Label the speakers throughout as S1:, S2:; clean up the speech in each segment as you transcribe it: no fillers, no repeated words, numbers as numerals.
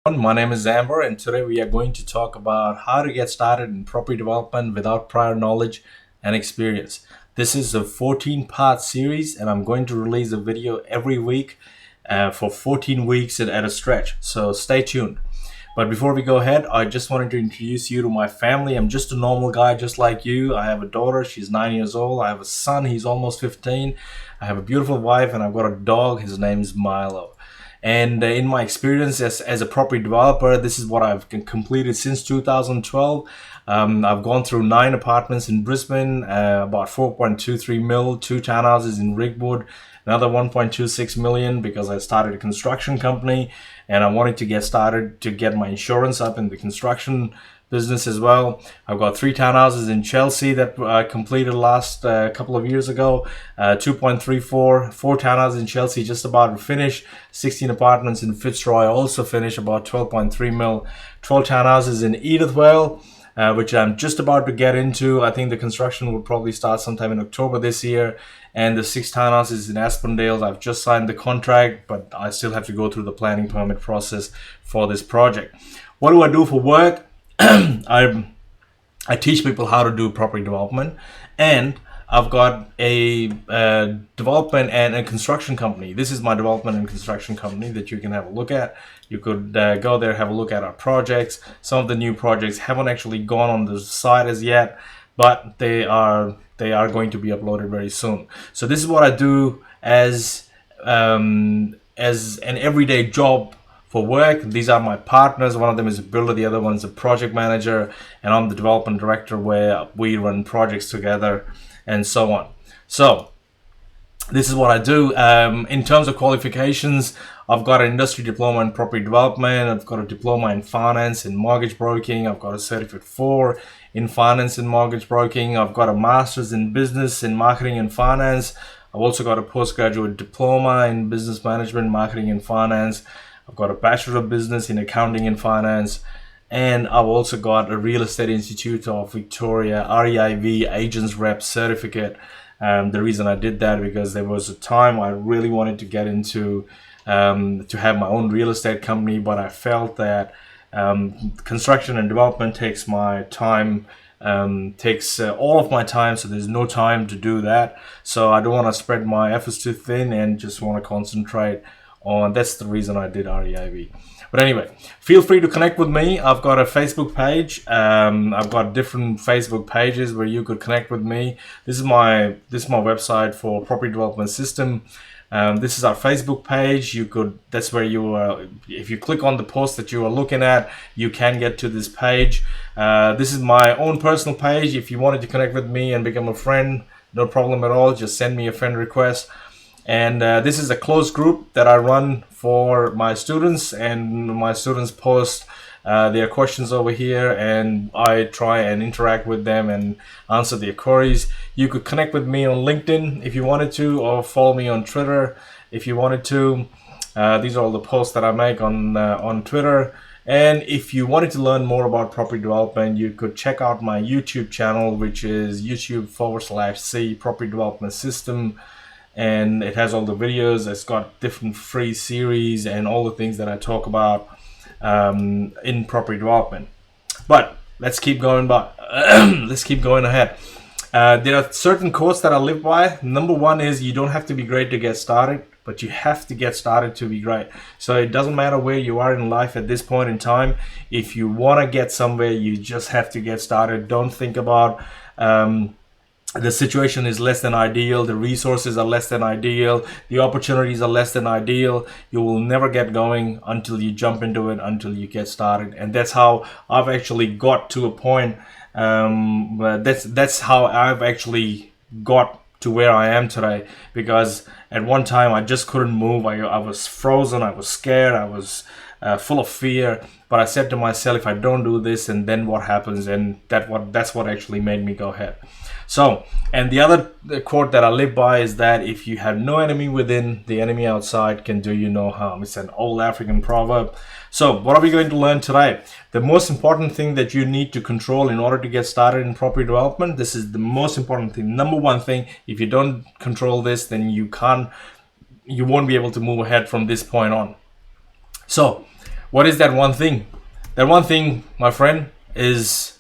S1: My name is Amber, and today we are going to talk about how to get started in property development without prior knowledge and experience. This is a 14-part series, and I'm going to release a video every week for 14 weeks at a stretch. So stay tuned. But before we go ahead, I just wanted to introduce you to my family. I'm just a normal guy, just like you. I have a daughter, she's 9 years old. I have a son, he's almost 15. I have a beautiful wife, and I've got a dog. His name's Milo. And in my experience as a property developer, this is what I've completed since 2012. I've gone through 9 apartments in Brisbane, about 4.23 mil, 2 townhouses in Rigwood, another 1.26 million because I started a construction company and I wanted to get started to get my insurance up in the construction business as well. I've got 3 townhouses in Chelsea that I completed last couple of years ago, 2.34, 4 townhouses in Chelsea just about to finish, 16 apartments in Fitzroy also finished, about 12.3 mil, 12 townhouses in Edithvale, which I'm just about to get into. I think the construction will probably start sometime in October this year. And the 6 townhouses in Aspendale, I've just signed the contract, but I still have to go through the planning permit process for this project. What do I do for work? I teach people how to do property development, and I've got a development and a construction company. This is my development and construction company that you can have a look at. You could go there, have a look at our projects. Some of the new projects haven't actually gone on the site as yet, but they are going to be uploaded very soon. So this is what I do as an everyday job for work. These are my partners. One of them is a builder, the other one's a project manager, and I'm the development director where we run projects together and so on. So this is what I do. In terms of qualifications, I've got an industry diploma in property development. I've got a diploma in finance and mortgage broking. I've got a certificate 4 in finance and mortgage broking. I've got a master's in business in marketing and finance. I've also got a postgraduate diploma in business management, marketing and finance. I've got a Bachelor of Business in Accounting and Finance, and I've also got a Real Estate Institute of Victoria REIV Agents Rep Certificate. The reason I did that because there was a time I really wanted to get into to have my own real estate company, but I felt that construction and development takes my time, takes all of my time, so there's no time to do that. So I don't want to spread my efforts too thin and just want to concentrate on, that's the reason I did REIV. But anyway, feel free to connect with me. I've got a Facebook page. I've got different Facebook pages where you could connect with me. This is my website for property development system. This is our Facebook page. That's where if you click on the post that you are looking at, you can get to this page. This is my own personal page. If you wanted to connect with me and become a friend, no problem at all. Just send me a friend request. And this is a closed group that I run for my students, and my students post their questions over here, and I try and interact with them and answer their queries. You could connect with me on LinkedIn if you wanted to, or follow me on Twitter if you wanted to. These are all the posts that I make on Twitter. And if you wanted to learn more about property development, you could check out my YouTube channel, which is YouTube/C Property Development System. And it has all the videos. It's got different free series and all the things that I talk about in property development. But let's keep going let's keep going ahead. There are certain quotes that I live by. Number 1 is, you don't have to be great to get started, but you have to get started to be great. So it doesn't matter where you are in life at this point in time. If you want to get somewhere, you just have to get started. Don't think about the situation is less than ideal, the resources are less than ideal, the opportunities are less than ideal. You will never get going until you jump into it, until you get started. And that's how I've actually got to a point. That's how I've actually got to where I am today, because at one time I just couldn't move. I was frozen, I was scared, I was full of fear. But I said to myself, if I don't do this, and then what happens? And that's what actually made me go ahead. So, and the other quote that I live by is that if you have no enemy within, the enemy outside can do you no harm. It's an old African proverb. So, what are we going to learn today? The most important thing that you need to control in order to get started in property development, this is the most important thing. Number 1 thing, if you don't control this, then you won't be able to move ahead from this point on. So, What is that one thing? That one thing, my friend, is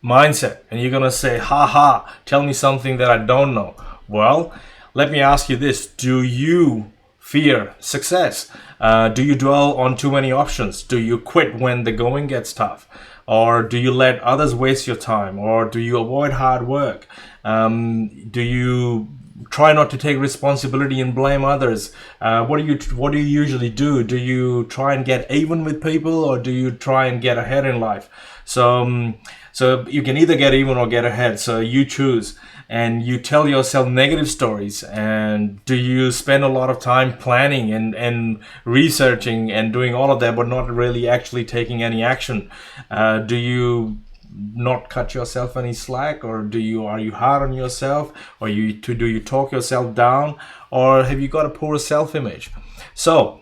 S1: mindset. And you're gonna say, ha ha, tell me something that I don't know. Well, let me ask you this. Do you fear success? Do you dwell on too many options? Do you quit when the going gets tough? Or do you let others waste your time? Or do you avoid hard work? Do you try not to take responsibility and blame others? What do you usually do? Do you try and get even with people, or do you try and get ahead in life? So you can either get even or get ahead. So you choose. And you tell yourself negative stories. And do you spend a lot of time planning and researching and doing all of that, but not really actually taking any action? Do you not cut yourself any slack, or are you hard on yourself, or do you talk yourself down, or have you got a poor self-image? So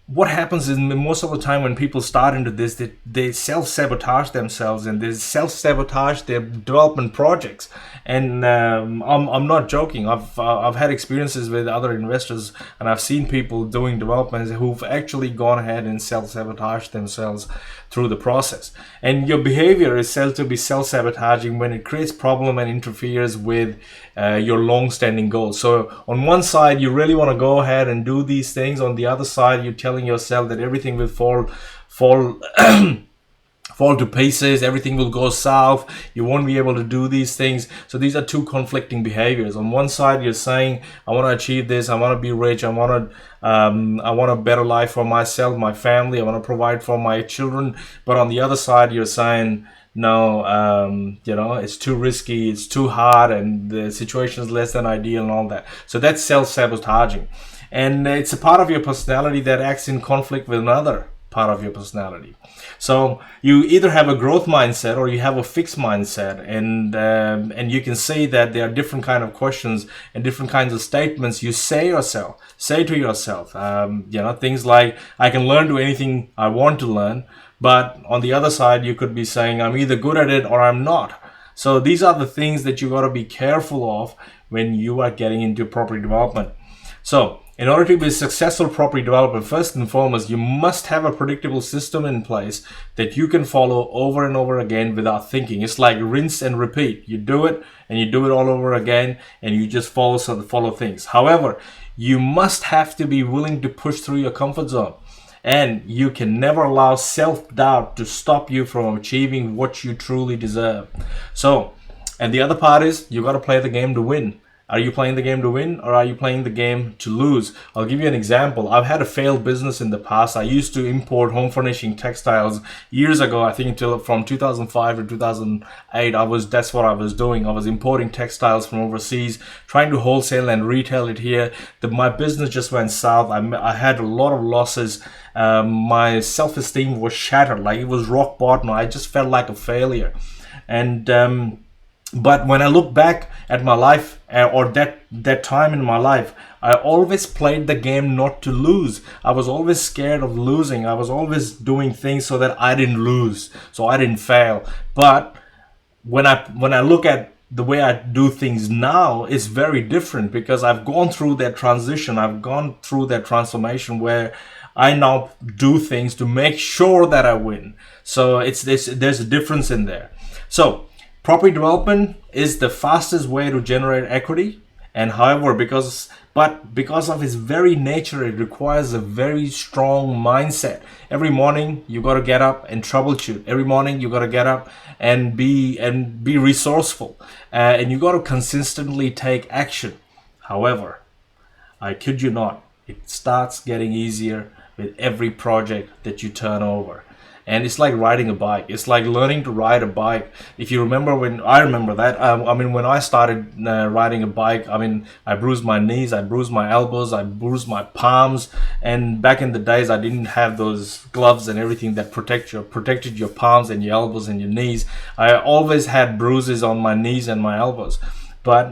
S1: what happens is, most of the time when people start into this, they self-sabotage themselves, and they self-sabotage their development projects. And I'm not joking. I've had experiences with other investors, and I've seen people doing developments who've actually gone ahead and self-sabotaged themselves through the process. And your behavior is said to be self-sabotaging when it creates problem and interferes with your long-standing goals. So on one side, you really want to go ahead and do these things. On the other side, you're telling yourself that everything will fall fall to pieces, everything will go south, you won't be able to do these things. So these are two conflicting behaviors. On one side, you're saying, I want to achieve this, I want to be rich, I want a better life for myself, my family, I want to provide for my children. But on the other side, you're saying, no, it's too risky, it's too hard, and the situation is less than ideal and all that. So that's self-sabotaging. And it's a part of your personality that acts in conflict with another part of your personality. So you either have a growth mindset or you have a fixed mindset, and you can say that there are different kind of questions and different kinds of statements you say to yourself. Things like, I can learn to anything I want to learn. But on the other side, you could be saying, I'm either good at it or I'm not. So these are the things that you got to be careful of when you are getting into property development. So in order to be a successful property developer, first and foremost, you must have a predictable system in place that you can follow over and over again without thinking. It's like rinse and repeat. You do it and you do it all over again, and you just follow things. However, you must have to be willing to push through your comfort zone. And you can never allow self-doubt to stop you from achieving what you truly deserve. So, and the other part is, you got to play the game to win. Are you playing the game to win, or are you playing the game to lose? I'll give you an example. I've had a failed business in the past. I used to import home furnishing textiles years ago. I think until from 2005 to 2008, that's what I was doing. I was importing textiles from overseas, trying to wholesale and retail it here. My business just went south. I had a lot of losses. My self-esteem was shattered. Like, it was rock bottom. I just felt like a failure. And but when I look back at my life, or that time in my life, I always played the game not to lose. I was always scared of losing. I was always doing things so that I didn't lose, so I didn't fail. But when I look at the way I do things now, it's very different, because I've gone through that transition. I've gone through that transformation where I now do things to make sure that I win. So there's a difference in there. So property development is the fastest way to generate equity, and however, because of its very nature, it requires a very strong mindset. Every morning you got to get up and troubleshoot. Every morning you got to get up and be resourceful, and you got to consistently take action. However, I kid you not, it starts getting easier with every project that you turn over. And it's like riding a bike. It's like learning to ride a bike. If you remember, when I started riding a bike, I bruised my knees, I bruised my elbows, I bruised my palms. And back in the days, I didn't have those gloves and everything that protected your palms and your elbows and your knees. I always had bruises on my knees and my elbows. But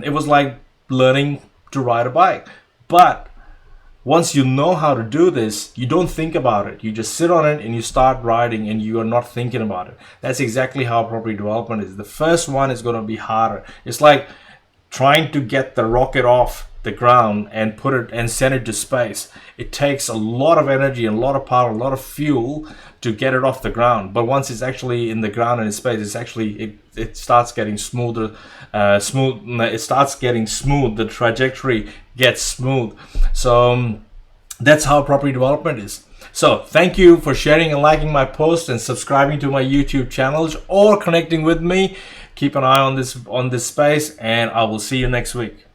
S1: it was like learning to ride a bike. But once you know how to do this, you don't think about it. You just sit on it and you start riding, and you are not thinking about it. That's exactly how property development is. The first one is going to be harder. It's like trying to get the rocket off the ground and put it and send it to space. It takes a lot of energy, a lot of power, a lot of fuel to get it off the ground. But once it's actually in the ground and in space, it's actually it starts getting smoother, It starts getting smooth. The trajectory gets smooth. So that's how property development is. So thank you for sharing and liking my post and subscribing to my YouTube channels or connecting with me. Keep an eye on this space, and I will see you next week.